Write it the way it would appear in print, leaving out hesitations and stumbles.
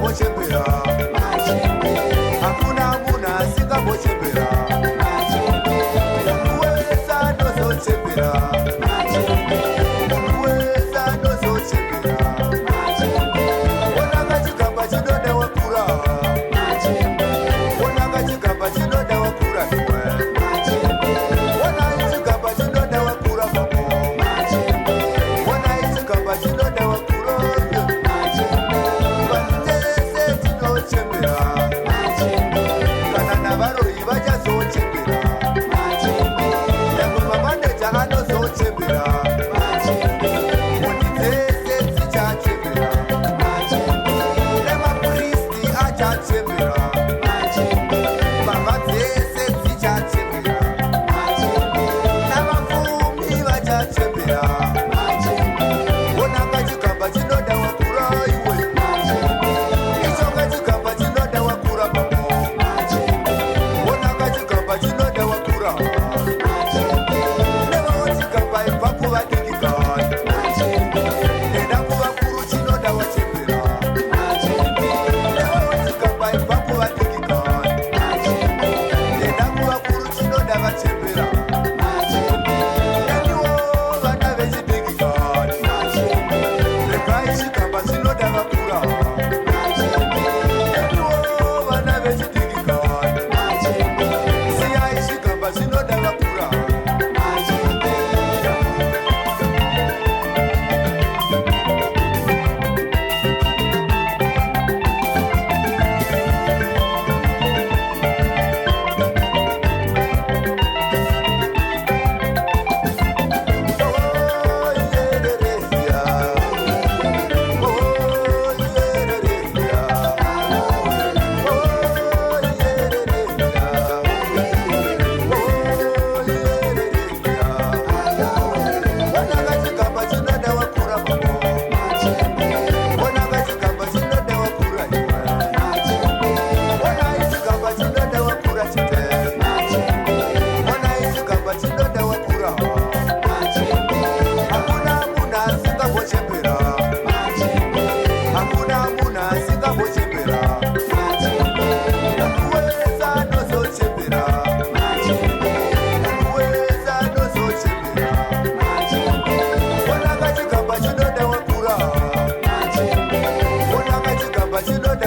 asingambochembera. Hakuna munhu asingambochembera. Munhu wese anozochembera. Munhu wese anozochembera. Ona kachigamba chinoda wakura. Ona kachigamba chinoda wakura iwe. Ona chigamba chinoda wakura mamo. Ona chigamba chinoda wakura. Vanese tinochembera. Kana navaroi vachazochembera. Nyangwe mamaneja anozochembera. Mhuri dzese dzichachembera. Nemapristi achachembera. Mbavha dzese dzichachembera. Navafumi vachachembera. Ona kachigamba chinoda wakura iwe. Icho kachigamba chinoda wakura mamo. Ona kachigamba chinoda wakura. Nevawo chigamba ibva kuvadikikani. Enda kuvakuru chinoda wachembera. Nevawo chigamba ibva kuvadikikani. Enda kuvakuru chinoda vachembera. Neniwo vana vechidikikani. Regai chigamba chinoda vakura. Neniwo vana vechidikikani. Siyai chigamba chinoda vakura. Hakuna munhu asingambochembera. Munhu wese anozochembera. Munhu wese anozochembera. Ona kachigamba chinoda wakura. Ona kachigamba chinoda